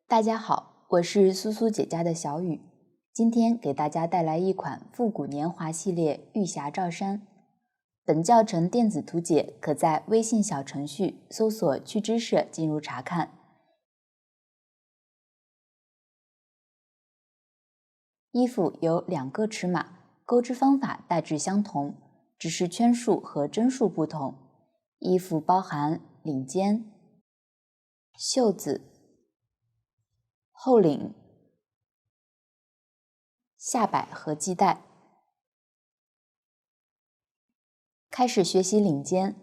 大家好，我是苏苏姐家的小雨，今天给大家带来一款复古年华系列玉匣罩衫。本教程电子图解可在微信小程序搜索趣知社进入查看。衣服有2个尺码，钩织方法大致相同，只是圈数和针数不同。衣服包含领肩、袖子、后领、下摆和系带。开始学习领肩，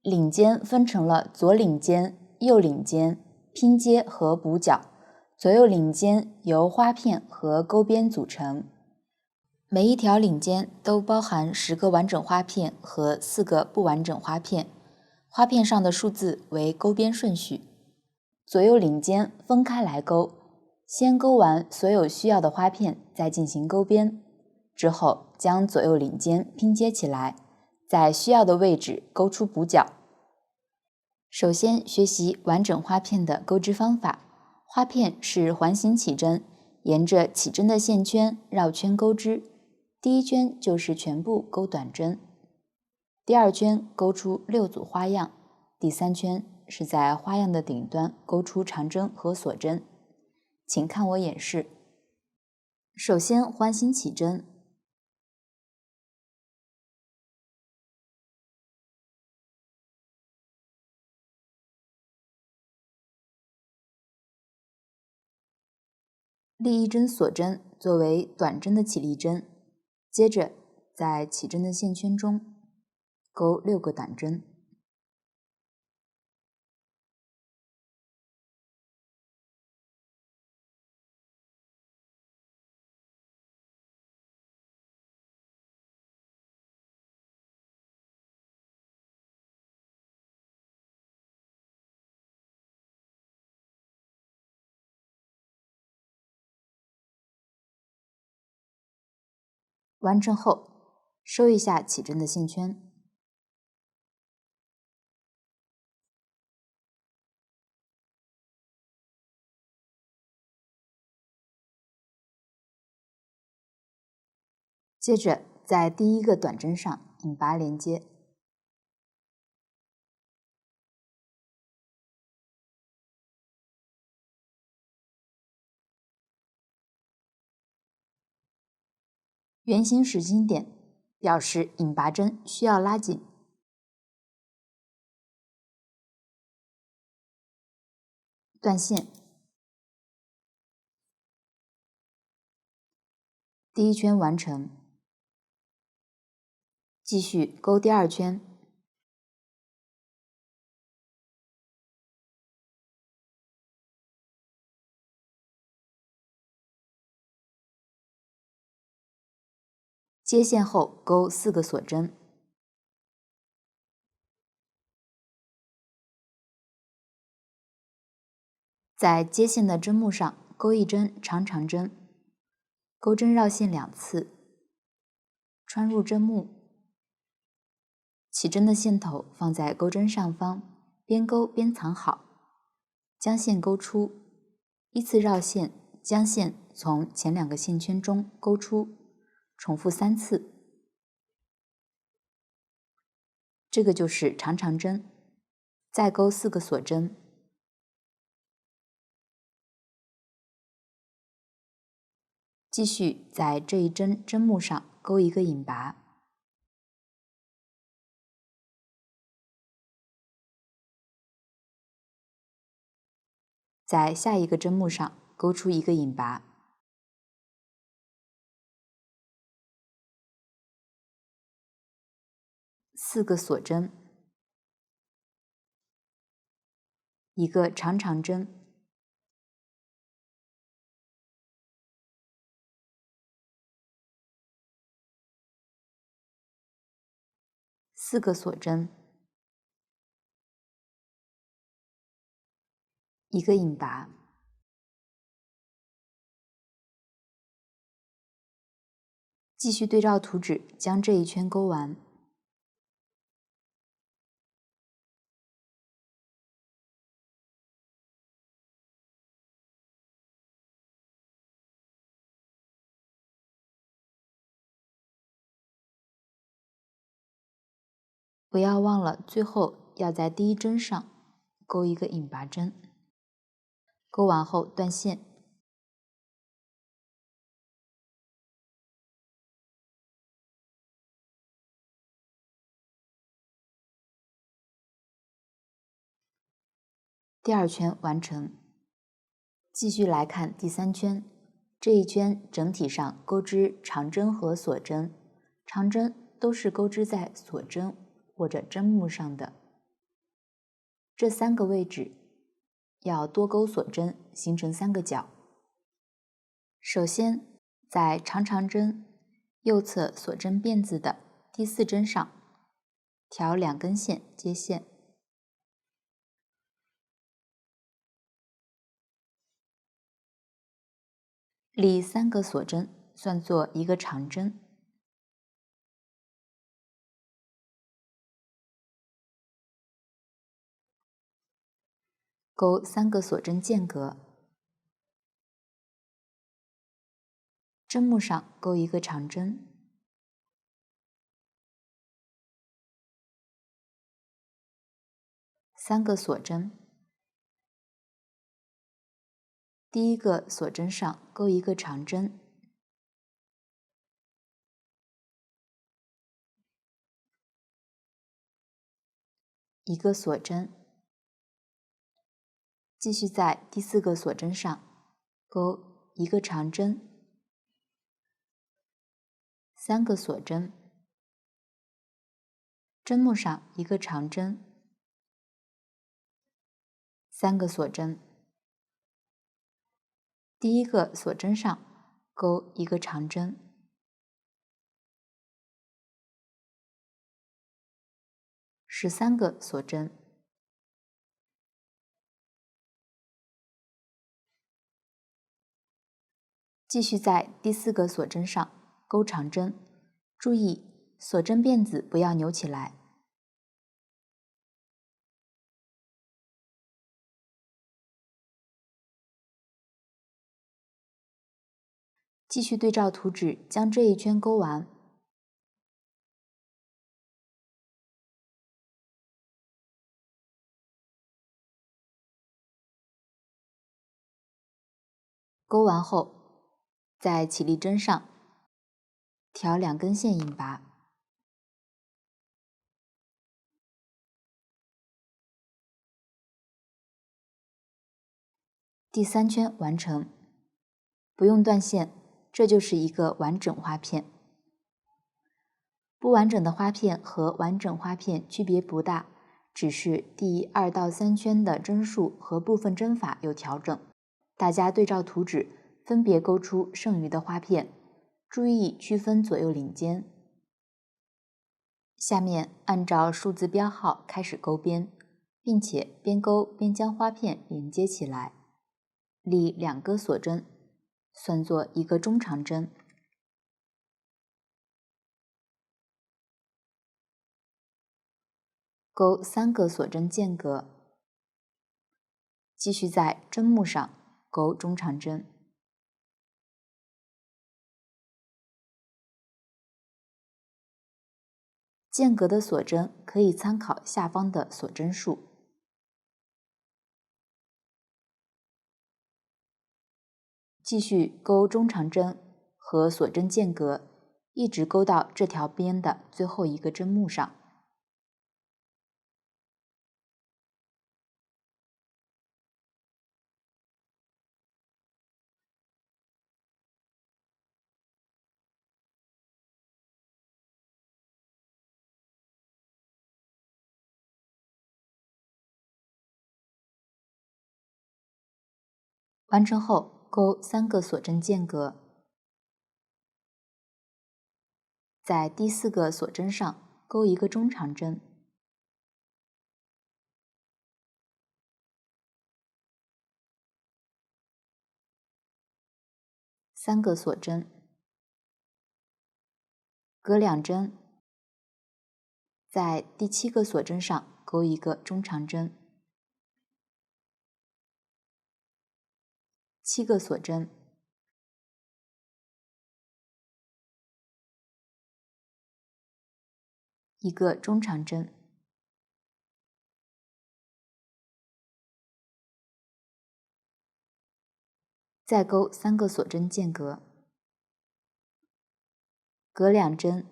领肩分成了左领肩、右领肩、拼接和补角。左右领肩由花片和钩边组成，每一条领肩都包含10个完整花片和4个不完整花片，花片上的数字为钩边顺序。左右领肩分开来钩，先钩完所有需要的花片，再进行钩边，之后将左右领肩拼接起来，在需要的位置钩出补角。首先学习完整花片的钩织方法。花片是环形起针，沿着起针的线圈绕圈钩织。第一圈就是全部钩短针，第2圈钩出6组花样，第3圈是在花样的顶端钩出长针和锁针。请看我演示。首先环形起针，立一针锁针作为短针的起立针，接着在起针的线圈中钩6个短针。完成后，收一下起针的线圈。接着在第1个短针上引拔连接。圆形使劲点表示引拔针需要拉紧。断线。第1圈完成，继续钩第2圈。接线后钩4个锁针，在接线的针目上钩一针长长针，钩针绕线2次，穿入针目，起针的线头放在钩针上方，边钩边藏好，将线钩出，依次绕线，将线从前2个线圈中钩出，重复3次。这个就是长长针，再钩4个锁针，继续在这一针针目上钩一个引拔，在下一个针目上钩出一个引拔，4个锁针，一个长长针，4个锁针，一个引拔，继续对照图纸将这一圈钩完。不要忘了最后要在第一针上钩一个引拔针，钩完后断线。第2圈完成。继续来看第3圈，这一圈整体上钩织长针和锁针，长针都是钩织在锁针或者针目上的。这3个位置要多钩锁针，形成3个角。首先，在长针右侧锁针辫子的第4针上调2根线接线，立3个锁针，算作一个长针。钩3个锁针间隔，针目上钩一个长针，3个锁针，第1个锁针上钩一个长针，一个锁针，继续在第4个锁针上钩一个长针，3个锁针，针目上一个长针，3个锁针，第1个锁针上钩一个长针，13个锁针，继续在第4个锁针上钩长针，注意锁针辫子不要扭起来。继续对照图纸将这一圈钩完。钩完后，在起立针上调2根线引拔。第3圈完成，不用断线，这就是一个完整花片。不完整的花片和完整花片区别不大，只是第2到3圈的针数和部分针法有调整。大家对照图纸，分别钩出剩余的花片，注意区分左右领间。下面按照数字标号开始钩边，并且边钩边将花片连接起来，立2个锁针，算作一个中长针。钩3个锁针间隔，继续在针目上钩中长针。间隔的锁针可以参考下方的锁针数。继续钩中长针和锁针间隔，一直钩到这条边的最后一个针目上。完成后，钩3个锁针间隔，在第4个锁针上钩一个中长针，3个锁针，隔2针，在第7个锁针上钩一个中长针，7个锁针，一个中长针。再钩3个锁针间隔，隔2针，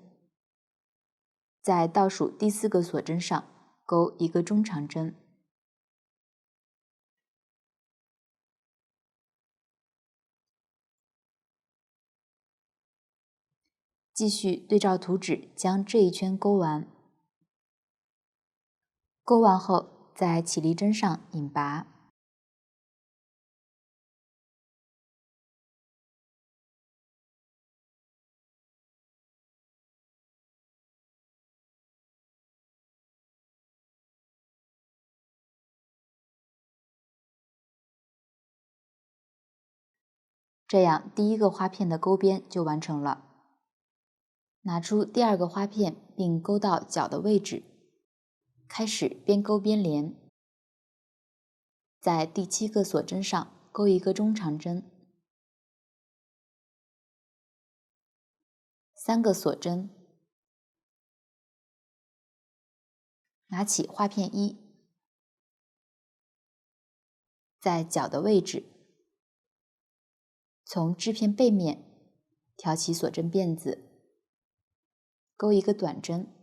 在倒数第4个锁针上钩1个中长针，继续对照图纸将这一圈钩完。钩完后，在起立针上引拔，这样第1个花片的钩边就完成了。拿出第2个花片，并钩到角的位置，开始边钩边连，在第7个锁针上钩1个中长针，3个锁针，拿起花片1，在角的位置，从织片背面挑起锁针辫子，钩1个短针，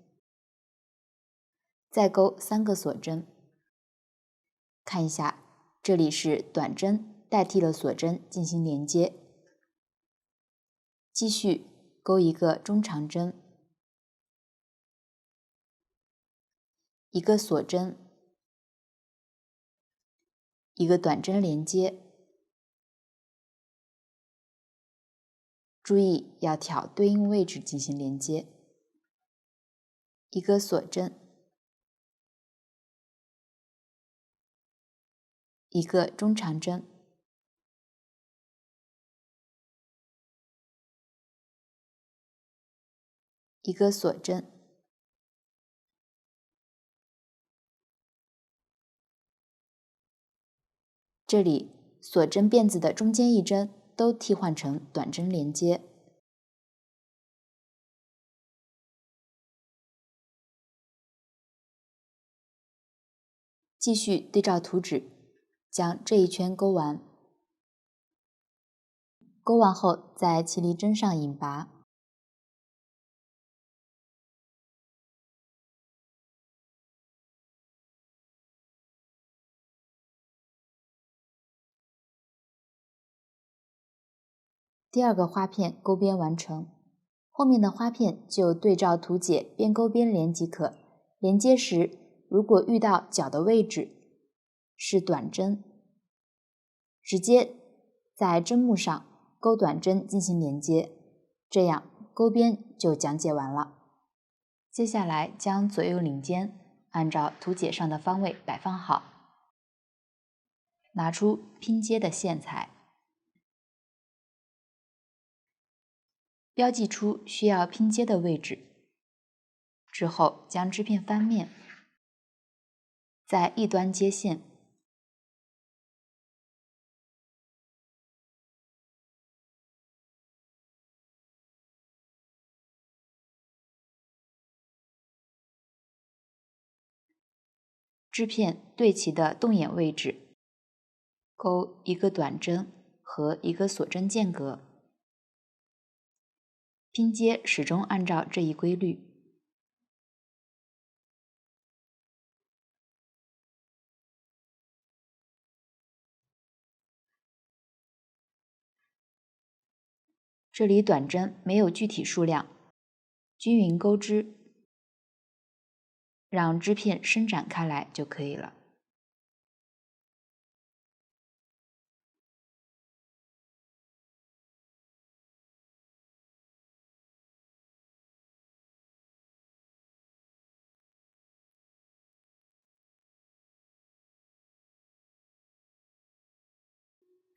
再钩3个锁针。看一下，这里是短针代替了锁针进行连接，继续钩1个中长针，1个锁针，1个短针连接，注意要挑对应位置进行连接，1个锁针，1个中长针，1个锁针，这里锁针辫子的中间一针都替换成短针连接。继续对照图纸，将这一圈钩完。钩完后，在起立针上引拔，第2个花片钩边完成，后面的花片就对照图解边钩边连即可。连接时，如果遇到角的位置是短针，直接在针目上钩短针进行连接，这样钩边就讲解完了。接下来将左右领尖按照图解上的方位摆放好，拿出拼接的线材，标记出需要拼接的位置，之后将织片翻面，在一端接线，织片对齐的动眼位置，钩1个短针和1个锁针间隔，拼接始终按照这一规律。这里短针没有具体数量，均匀钩织，让织片伸展开来就可以了。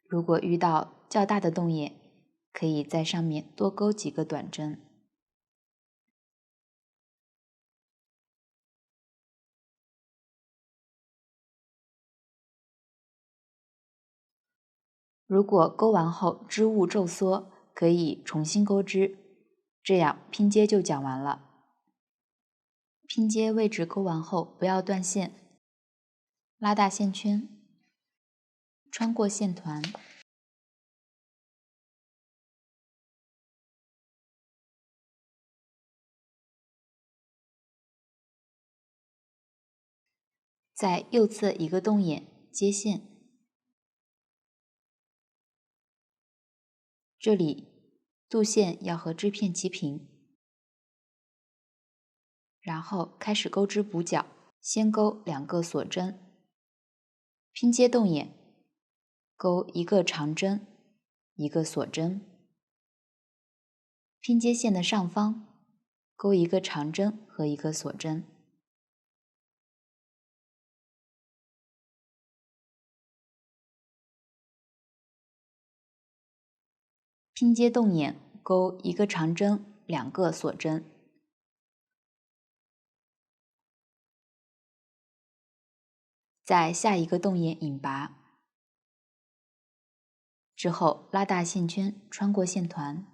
如果遇到较大的洞眼，可以在上面多钩几个短针。如果钩完后织物皱缩，可以重新钩织，这样拼接就讲完了。拼接位置钩完后不要断线，拉大线圈，穿过线团，在右侧一个洞眼接线，这里度线要和织片齐平，然后开始钩织补角，先钩2个锁针，拼接洞眼，钩1个长针，1个锁针，拼接线的上方钩1个长针和1个锁针，拼接洞眼，钩1个长针，2个锁针，在下一个洞眼引拔，之后拉大线圈穿过线团，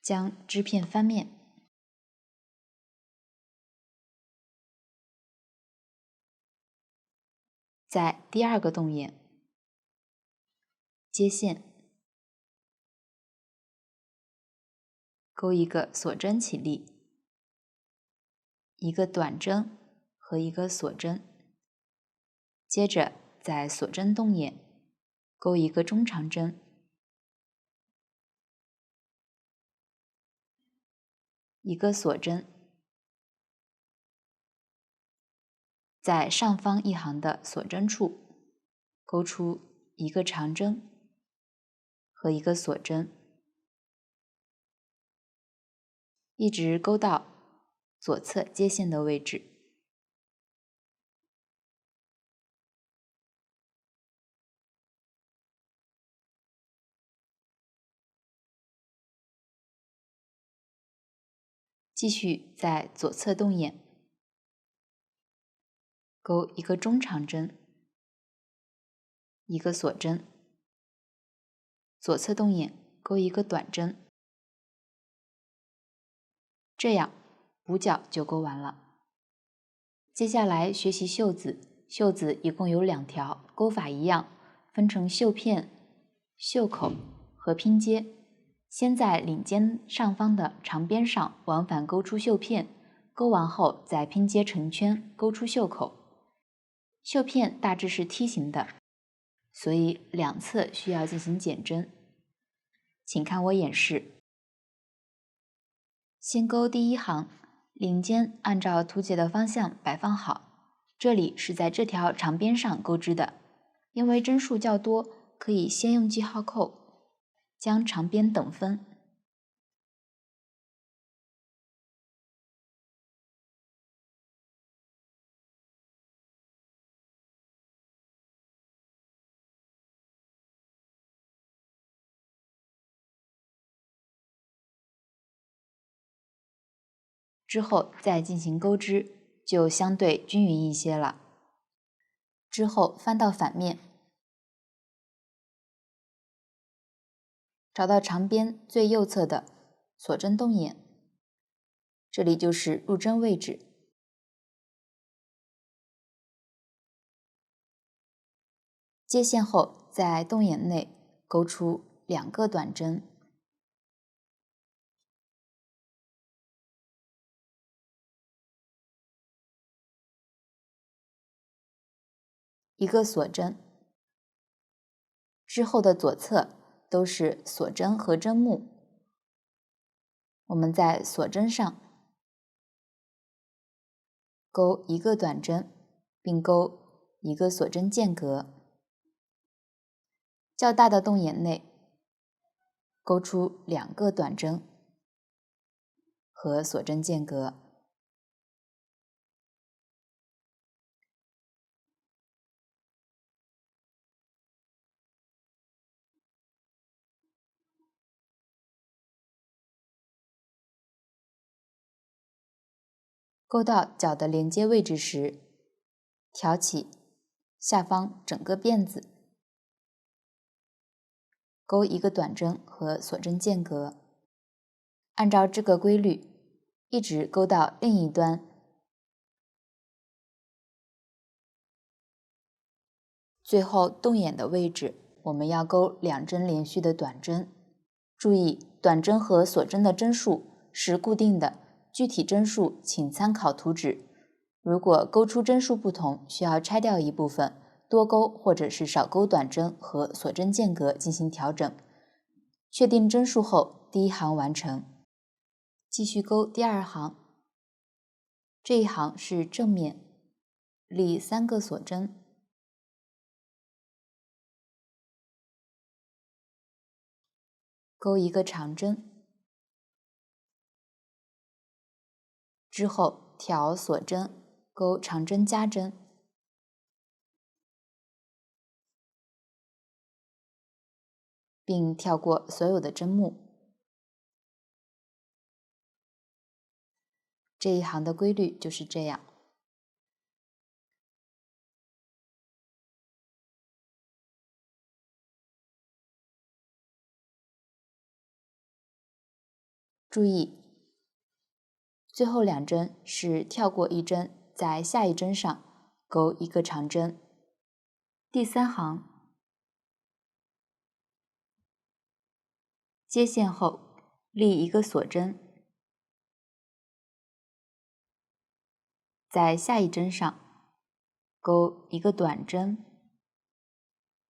将织片翻面，在第2个洞眼接线，钩1个锁针起立，1个短针和1个锁针，接着在锁针洞眼钩1个中长针，1个锁针，在上方一行的锁针处钩出1个长针和1个锁针，一直钩到左侧接线的位置。继续在左侧洞眼钩1个中长针，1个锁针，左侧洞眼钩1个短针，这样补角就钩完了。接下来学习袖子，袖子一共有2条，钩法一样，分成袖片、袖口和拼接。先在领尖上方的长边上往返钩出袖片，钩完后再拼接成圈，钩出袖口。袖片大致是梯形的，所以两侧需要进行减针。请看我演示。先钩第1行，领尖按照图解的方向摆放好，这里是在这条长边上钩织的，因为针数较多，可以先用记号扣将长边等分。之后再进行钩织，就相对均匀一些了。之后翻到反面，找到长边最右侧的锁针洞眼，这里就是入针位置。接线后，在洞眼内钩出2个短针，1个锁针，之后的左侧都是锁针和针目。我们在锁针上钩1个短针，并钩1个锁针间隔。较大的洞眼内钩出2个短针和锁针间隔。钩到角的连接位置时，挑起下方整个辫子，钩1个短针和锁针间隔，按照这个规律一直钩到另一端。最后洞眼的位置，我们要钩2针连续的短针，注意短针和锁针的针数是固定的，具体针数请参考图纸。如果钩出针数不同，需要拆掉一部分，多钩或者是少钩短针和锁针间隔进行调整。确定针数后，第一行完成。继续钩第二行，这一行是正面，立3个锁针，钩一个长针，之后挑锁针，钩长针加针，并跳过所有的针目。这一行的规律就是这样。注意，最后2针是跳过一针，在下一针上钩一个长针。第3行接线后立一个锁针，在下一针上钩一个短针，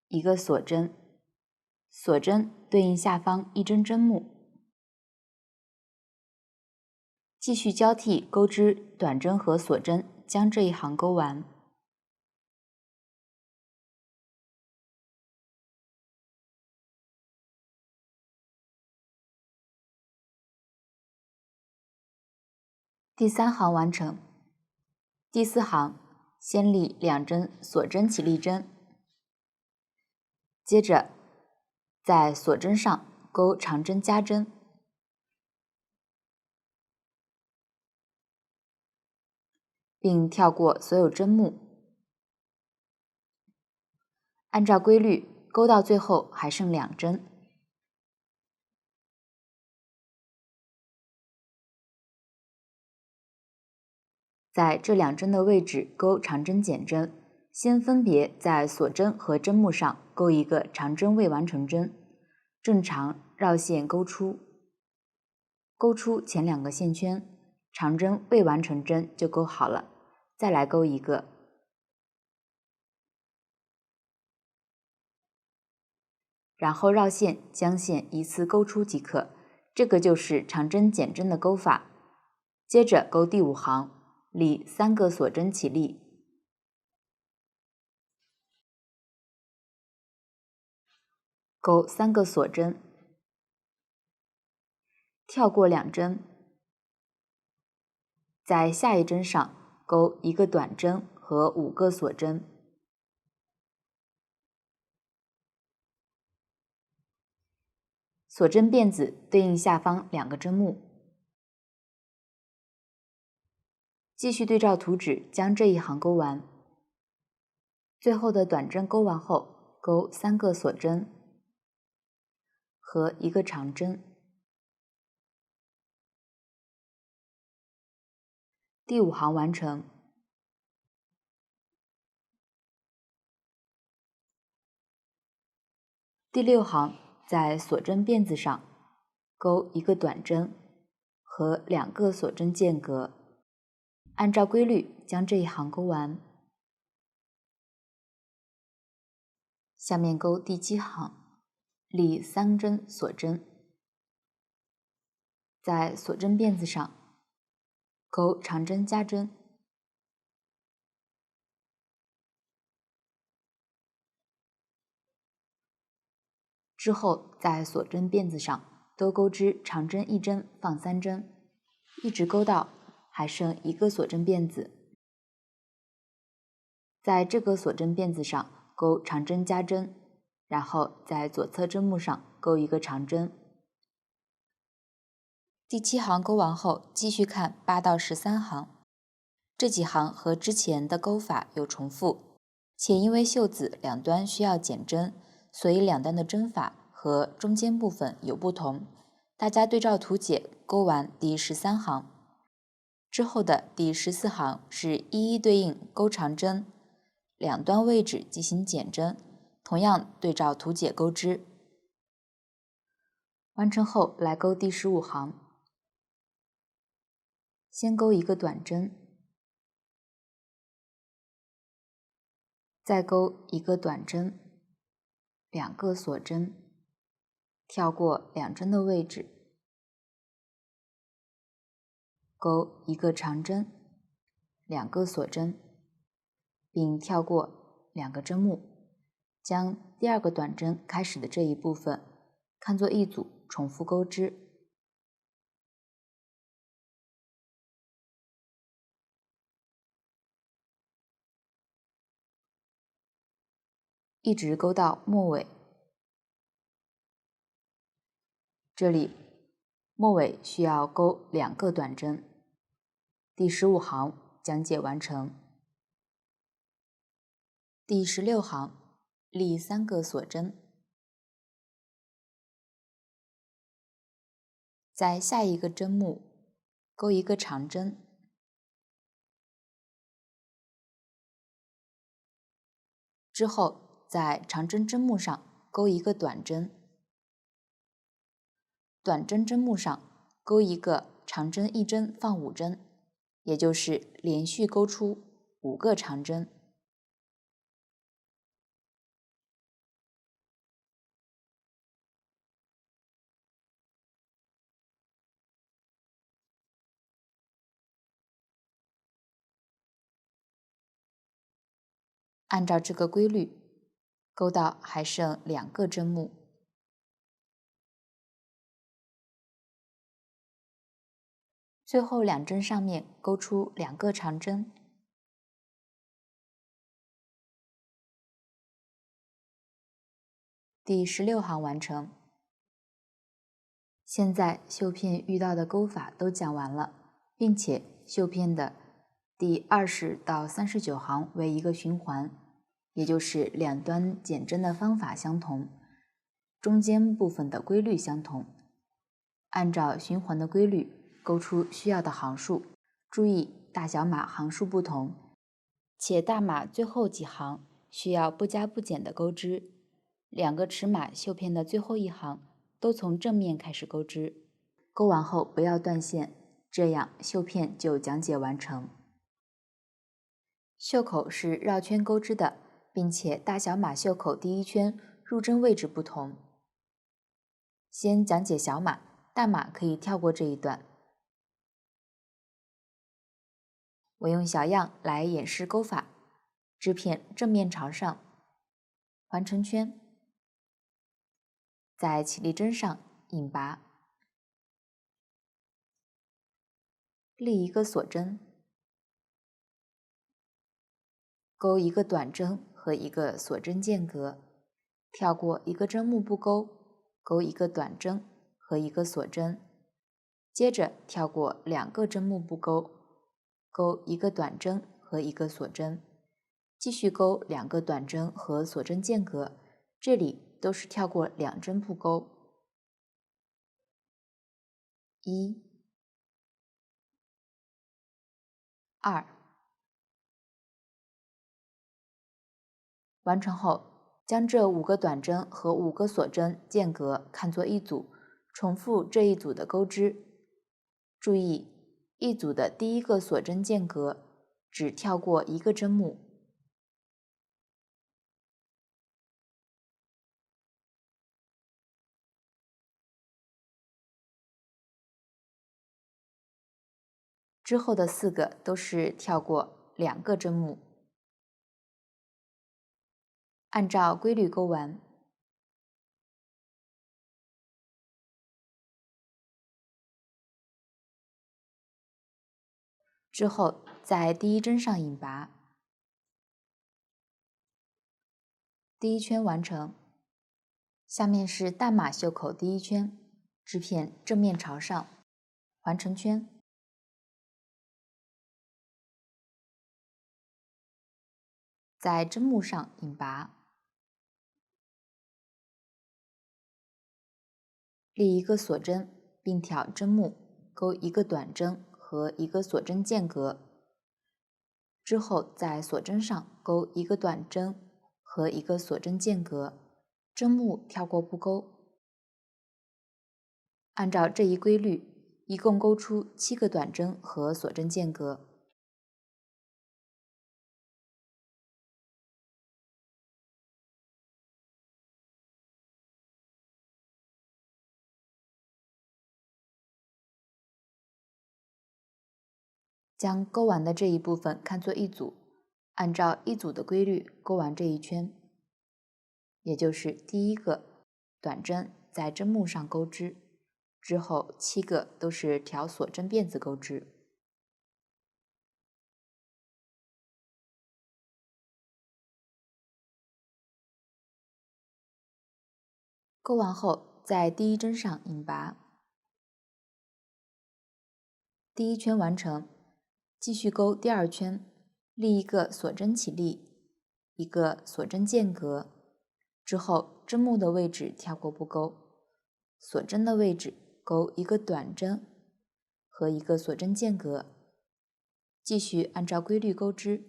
一个锁针，锁针对应下方一针针目。继续交替钩织短针和锁针，将这一行钩完。第3行完成。第4行先立2针锁针起立针，接着在锁针上钩长针加针，并跳过所有针目。按照规律，钩到最后还剩2针。在这2针的位置钩长针减针，先分别在锁针和针目上钩一个长针未完成针，正常绕线钩出。钩出前2个线圈，长针未完成针就钩好了，再来钩一个。然后绕线将线依次钩出即可，这个就是长针减针的钩法。接着钩第5行，立3个锁针起立，钩3个锁针，跳过2针，在下一针上钩一个短针和5个锁针。锁针辫子对应下方2个针目。继续对照图纸将这一行钩完。最后的短针钩完后，钩3个锁针和一个长针。第5行完成。第6行在锁针辫子上钩一个短针和2个锁针间隔，按照规律将这一行钩完。下面钩第7行，立3针锁针，在锁针辫子上钩长针加针，之后在锁针辫子上都钩织长针1针放3针，一直钩到还剩1个锁针辫子。在这个锁针辫子上钩长针加针，然后在左侧针目上钩一个长针。第7行钩完后，继续看8到13行。这几行和之前的钩法有重复，且因为袖子两端需要减针，所以两端的针法和中间部分有不同。大家对照图解钩完第13行。之后的第14行是一一对应钩长针，两端位置进行减针，同样对照图解钩织。完成后来钩第15行，先钩一个短针，再钩一个短针，2个锁针，跳过2针的位置，钩一个长针，2个锁针，并跳过2个针目，将第2个短针开始的这一部分看作一组，重复钩织，一直钩到末尾。这里末尾需要钩2个短针。第15行讲解完成。第16行立3个锁针，在下一个针目钩一个长针，之后在长针针目上钩一个短针，短针针目上钩一个长针1针放5针，也就是连续钩出5个长针。按照这个规律，钩到还剩2个针目，最后2针上面钩出2个长针。第16行完成。现在绣片遇到的钩法都讲完了，并且绣片的第20到39行为一个循环，也就是两端减针的方法相同，中间部分的规律相同。按照循环的规律钩出需要的行数，注意大小码行数不同，且大码最后几行需要不加不减的钩织。2个尺码绣片的最后一行都从正面开始钩织，钩完后不要断线，这样绣片就讲解完成。袖口是绕圈钩织的，并且大小码袖口第一圈入针位置不同。先讲解小码，大码可以跳过这一段。我用小样来演示钩法，织片正面朝上，环成圈，在起立针上引拔，立一个锁针，钩一个短针和一个锁针间隔，跳过一个针目不钩，钩一个短针和一个锁针，接着跳过2个针目不钩，钩一个短针和一个锁针，继续钩2个短针和锁针间隔，这里都是跳过2针不钩。1、2，完成后，将这5个短针和5个锁针间隔看作一组，重复这一组的钩织。注意，一组的第一个锁针间隔只跳过1个针目。之后的4个都是跳过2个针目。按照规律钩完。之后在第一针上引拔，第一圈完成。下面是大码袖口第一圈，织片正面朝上，环成圈，在针目上引拔，立一个锁针，并挑针目，钩一个短针和一个锁针间隔，之后在锁针上钩一个短针和一个锁针间隔，针目跳过不钩。按照这一规律，一共勾出7个短针和锁针间隔。将勾完的这一部分看作一组，按照一组的规律勾完这一圈，也就是第一个短针在针目上钩织，之后7个都是调锁针辫子钩织。钩完后，在第一针上引拔，第一圈完成，继续钩第二圈，立一个锁针起立，一个锁针间隔，之后针目的位置跳过不钩，锁针的位置钩一个短针和一个锁针间隔，继续按照规律钩织。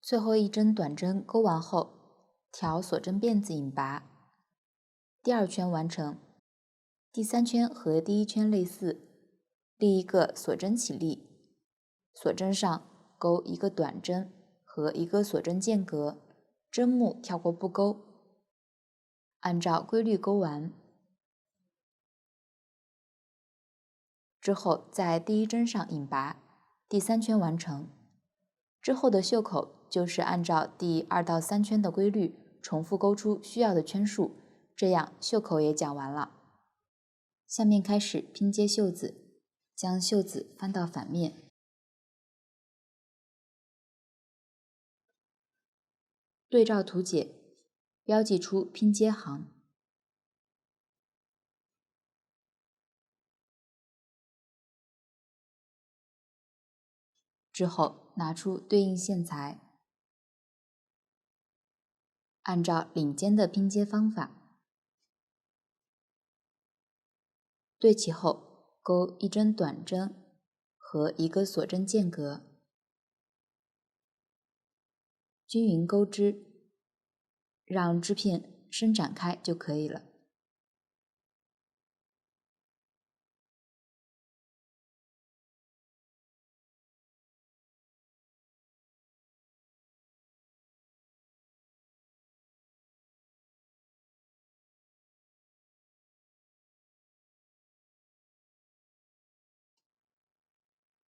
最后一针短针钩完后，调锁针辫子引拔，第二圈完成，第三圈和第一圈类似，立一个锁针起立，锁针上钩一个短针和一个锁针间隔，针目跳过不钩，按照规律钩完。之后在第一针上引拔，第三圈完成。之后的袖口就是按照第2到3圈的规律重复钩出需要的圈数，这样袖口也讲完了。下面开始拼接袖子，将袖子翻到反面，对照图解，标记出拼接行。之后拿出对应线材，按照领尖的拼接方法，对齐后钩一针短针和一个锁针间隔，均匀钩织，让织片伸展开就可以了。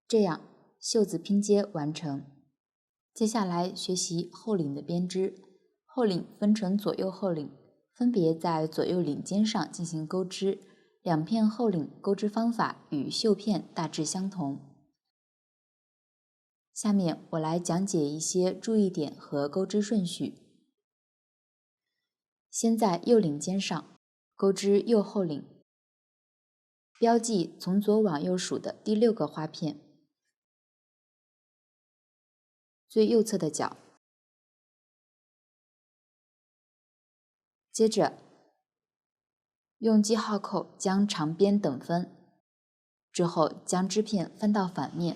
这样袖子拼接完成。接下来学习后领的编织。后领分成左右后领，分别在左右领尖上进行钩织，两片后领钩织方法与袖片大致相同。下面我来讲解一些注意点和钩织顺序。先在右领尖上钩织右后领，标记从左往右数的第6个花片，最右侧的角。接着用记号扣将长边等分，之后将织片翻到反面，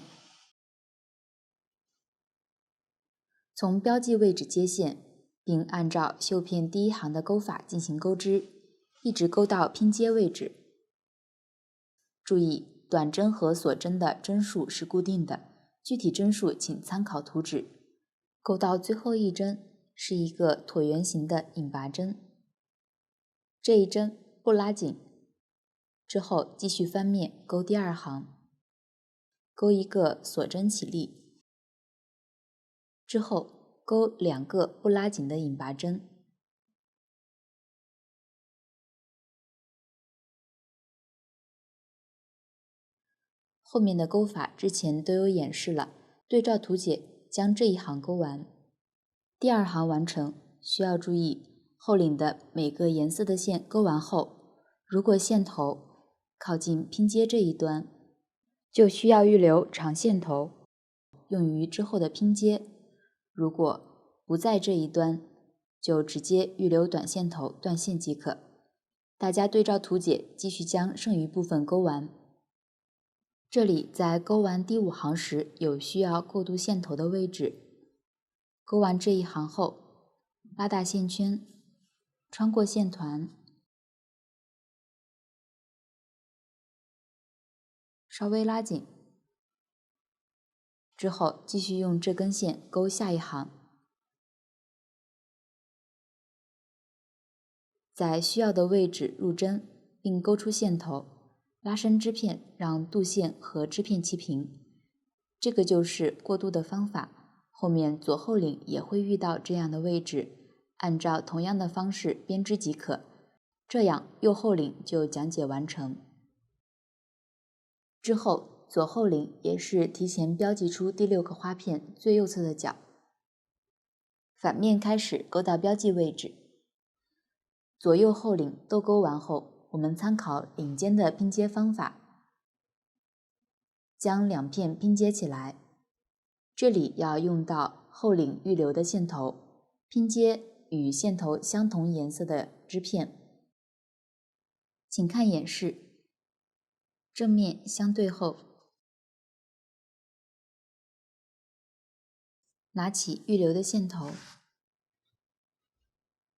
从标记位置接线，并按照袖片第1行的钩法进行钩织，一直钩到拼接位置。注意，短针和锁针的针数是固定的，具体针数请参考图纸。钩到最后一针是一个椭圆形的引拔针，这一针不拉紧，之后继续翻面钩第2行，钩一个锁针起立，之后钩2个不拉紧的引拔针。后面的钩法之前都有演示了，对照图解将这一行钩完。第2行完成，需要注意后领的每个颜色的线钩完后，如果线头靠近拼接这一端，就需要预留长线头，用于之后的拼接；如果不在这一端，就直接预留短线头断线即可。大家对照图解，继续将剩余部分钩完。这里在钩完第5行时，有需要过渡线头的位置，勾完这一行后，拉大线圈，穿过线团，稍微拉紧，之后继续用这根线勾下一行，在需要的位置入针，并勾出线头，拉伸织片，让肚线和织片齐平。这个就是过渡的方法，后面左后领也会遇到这样的位置，按照同样的方式编织即可，这样右后领就讲解完成。之后左后领也是提前标记出第6个花片最右侧的角，反面开始勾到标记位置。左右后领都勾完后，我们参考领间的拼接方法，将2片拼接起来。这里要用到后领预留的线头，拼接与线头相同颜色的织片。请看演示，正面相对后，拿起预留的线头，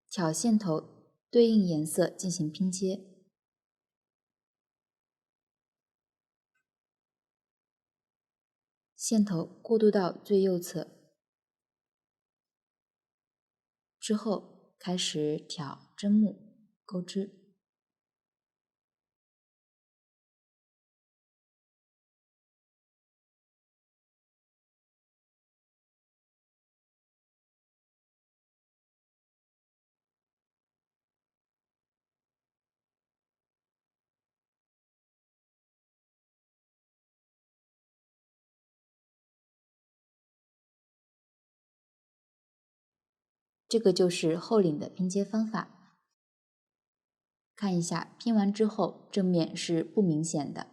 挑线头对应颜色进行拼接。线头过渡到最右侧，之后开始挑针目钩织。这个就是后领的拼接方法。看一下，拼完之后正面是不明显的。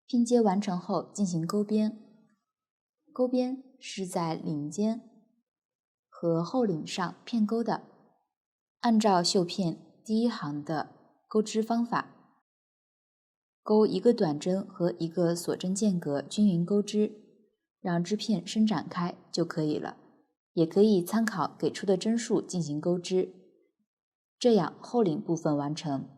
拼接完成后进行钩边，钩边是在领间和后领上片钩的，按照绣片第1行的钩织方法，钩1个短针和1个锁针间隔均匀钩织，让织片伸展开就可以了。也可以参考给出的针数进行钩织，这样后领部分完成。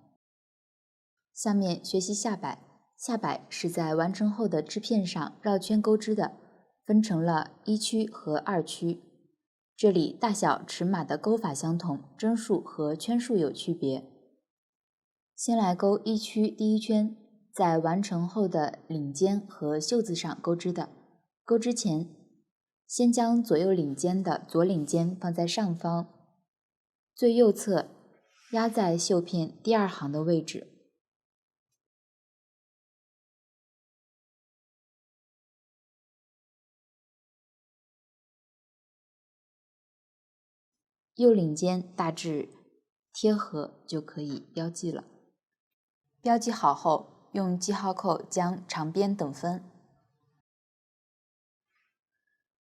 下面学习下摆，下摆是在完成后的织片上绕圈钩织的，分成了1区和2区。这里大小尺码的钩法相同，针数和圈数有区别。先来钩1区第1圈，在完成后的领间和袖子上钩织的。钩织前，先将左右领间的左领间放在上方，最右侧压在绣片第2行的位置。右领间大致贴合就可以标记了。标记好后，用记号扣将长边等分，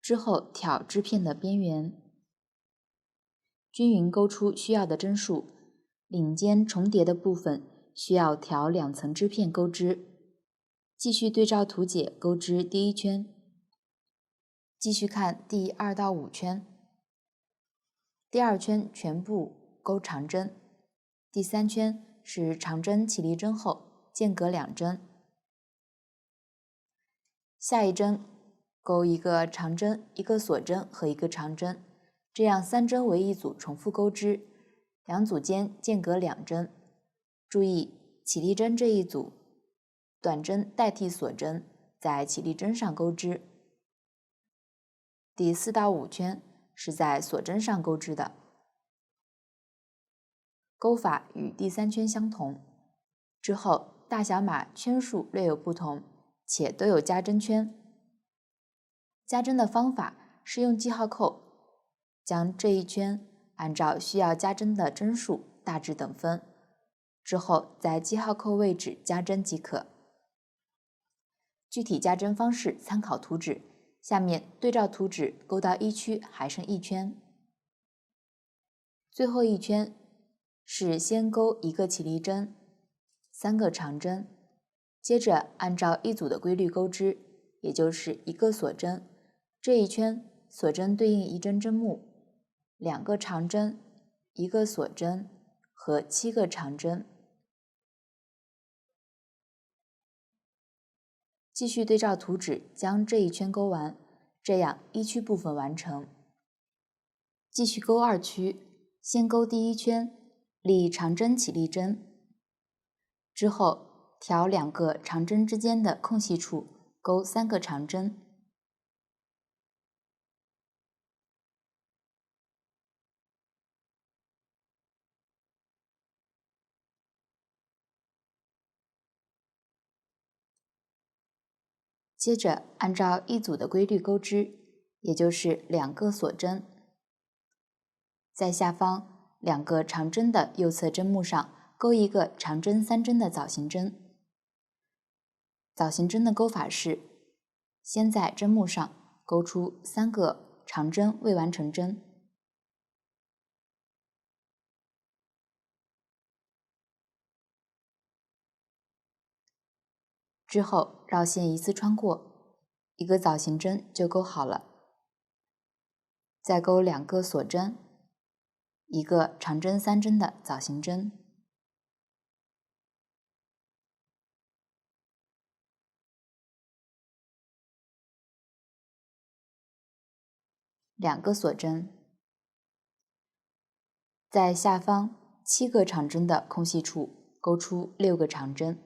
之后挑织片的边缘，均匀钩出需要的针数。领间重叠的部分需要挑2层织片钩织。继续对照图解钩织第1圈，继续看第2到5圈，第2圈全部钩长针，第3圈是长针起立针后间隔2针，下一针钩1个长针、1个锁针和1个长针，这样3针为一组重复钩织，2组间间隔2针。注意起立针这一组，短针代替锁针，在起立针上钩织。第4到5圈是在锁针上钩织的，钩法与第3圈相同。之后大小码圈数略有不同，且都有加针圈。加针的方法是用记号扣将这一圈按照需要加针的针数大致等分，之后在记号扣位置加针即可。具体加针方式参考图纸，下面对照图纸钩到1区还剩1圈。最后1圈是先钩1个起立针，3个长针，接着按照一组的规律钩织，也就是1个锁针。这一圈锁针对应一针针目，2个长针，1个锁针和7个长针。继续对照图纸将这一圈勾完，这样1区部分完成。继续勾2区，先勾第1圈，立长针起立针，之后调2个长针之间的空隙处勾3个长针。接着按照一组的规律钩织，也就是2个锁针，在下方2个长针的右侧针目上钩一个长针3针的枣形针。枣形针的钩法是：先在针目上钩出3个长针未完成针，之后绕线一次穿过，一个枣形针就钩好了。再钩2个锁针，一个长针3针的枣形针。2个锁针，在下方7个长针的空隙处钩出6个长针。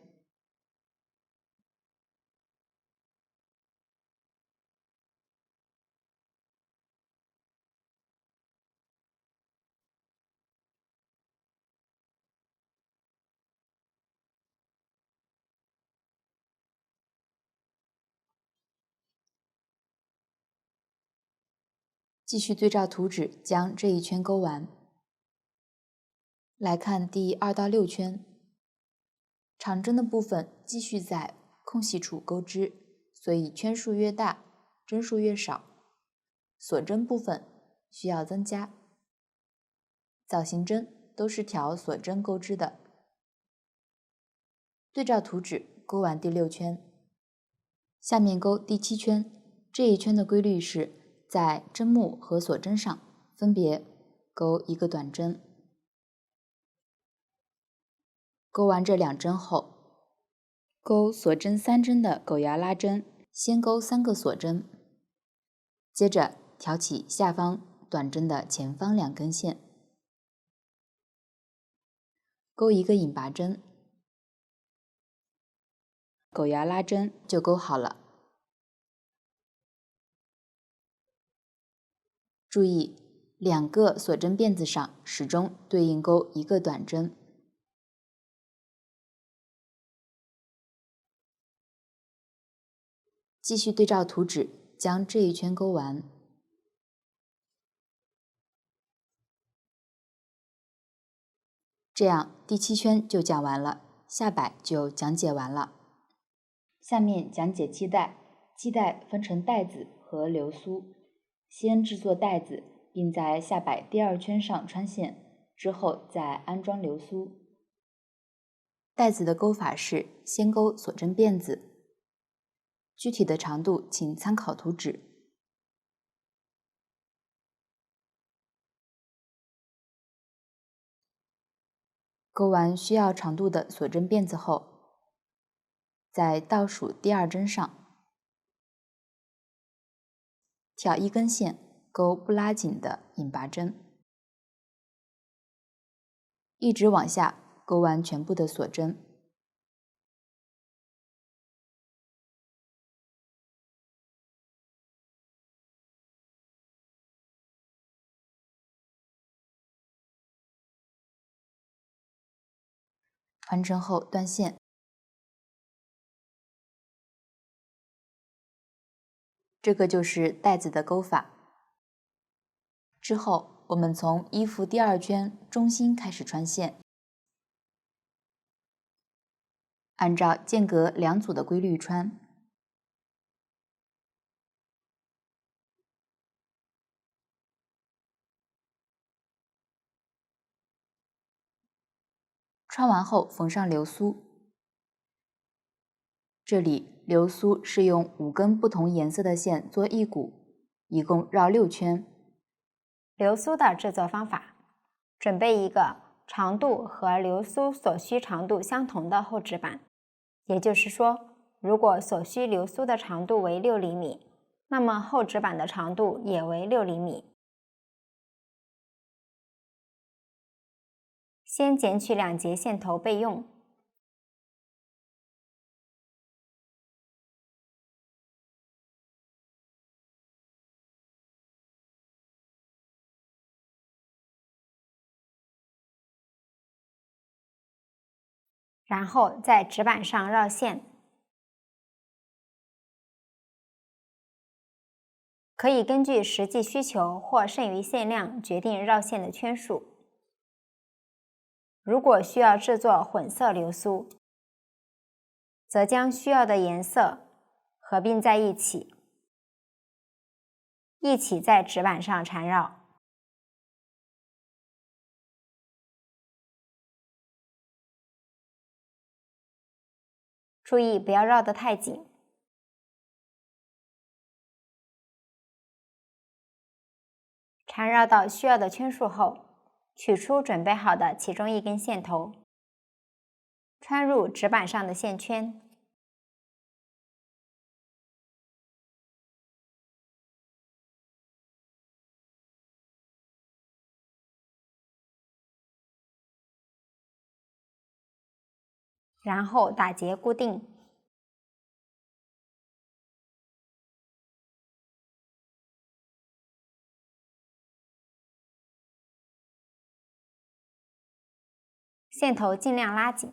继续对照图纸将这一圈勾完。来看第2到6圈，长针的部分继续在空隙处钩织，所以圈数越大，针数越少。锁针部分需要增加。枣形针都是调锁针钩织的。对照图纸钩完第6圈，下面钩第7圈。这一圈的规律是在针目和锁针上分别钩1个短针。钩完这2针后，钩锁针3针的狗牙拉针，先钩3个锁针，接着挑起下方短针的前方2根线，钩1个引拔针，狗牙拉针就钩好了。注意，2个锁针辫子上始终对应钩1个短针。继续对照图纸将这一圈钩完。这样第7圈就讲完了，下摆就讲解完了。下面讲解系带。系带分成带子和流苏。先制作带子，并在下摆第2圈上穿线，之后再安装流苏。带子的钩法是先钩锁针辫子，具体的长度请参考图纸。钩完需要长度的锁针辫子后，在倒数第2针上挑1根线，钩不拉紧的引拔针，一直往下钩完全部的锁针。完成后断线。这个就是带子的钩法。之后我们从衣服第2圈中心开始穿线，按照间隔2组的规律穿。穿完后缝上流苏。这里流苏是用5根不同颜色的线做一股，一共绕6圈。流苏的制作方法：准备一个长度和流苏所需长度相同的厚纸板，也就是说，如果所需流苏的长度为6厘米，那么厚纸板的长度也为6厘米。先剪取2节线头备用。然后在纸板上绕线，可以根据实际需求或剩余线量决定绕线的圈数。如果需要制作混色流苏，则将需要的颜色合并在一起，在纸板上缠绕。注意不要绕得太紧。缠绕到需要的圈数后，取出准备好的其中一根线头，穿入纸板上的线圈，然后打结固定。线头尽量拉紧。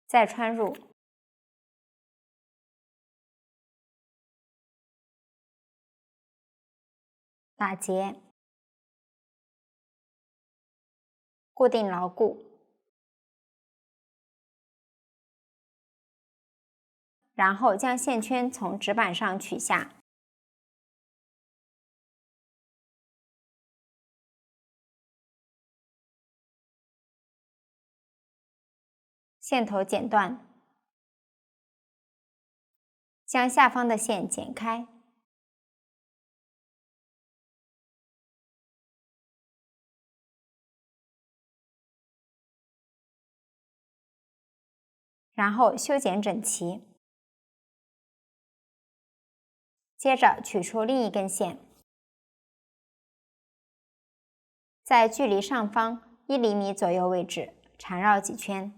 再穿入。打结。固定牢固。然后将线圈从纸板上取下。线头剪断，将下方的线剪开，然后修剪整齐。接着取出另一根线，在距离上方1厘米左右位置缠绕几圈。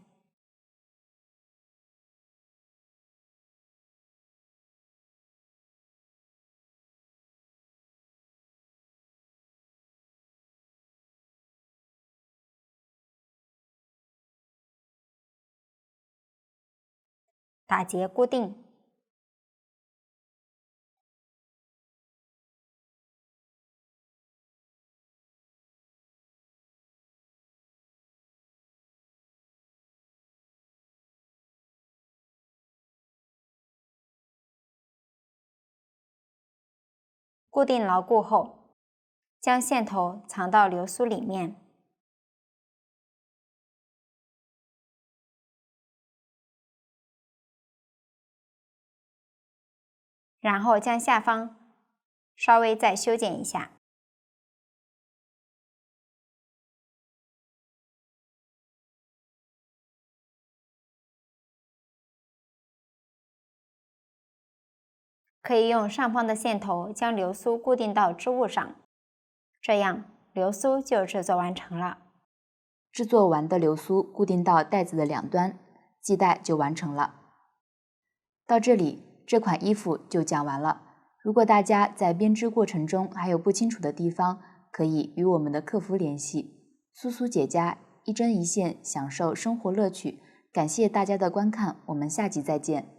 打结固定。固定牢固后，将线头藏到流苏里面。然后将下方稍微再修剪一下。可以用上方的线头将流苏固定到织物上，这样流苏就制作完成了。制作完的流苏固定到带子的两端，系带就完成了。到这里，这款衣服就讲完了。如果大家在编织过程中还有不清楚的地方，可以与我们的客服联系。苏苏姐家，一针一线，享受生活乐趣。感谢大家的观看，我们下集再见。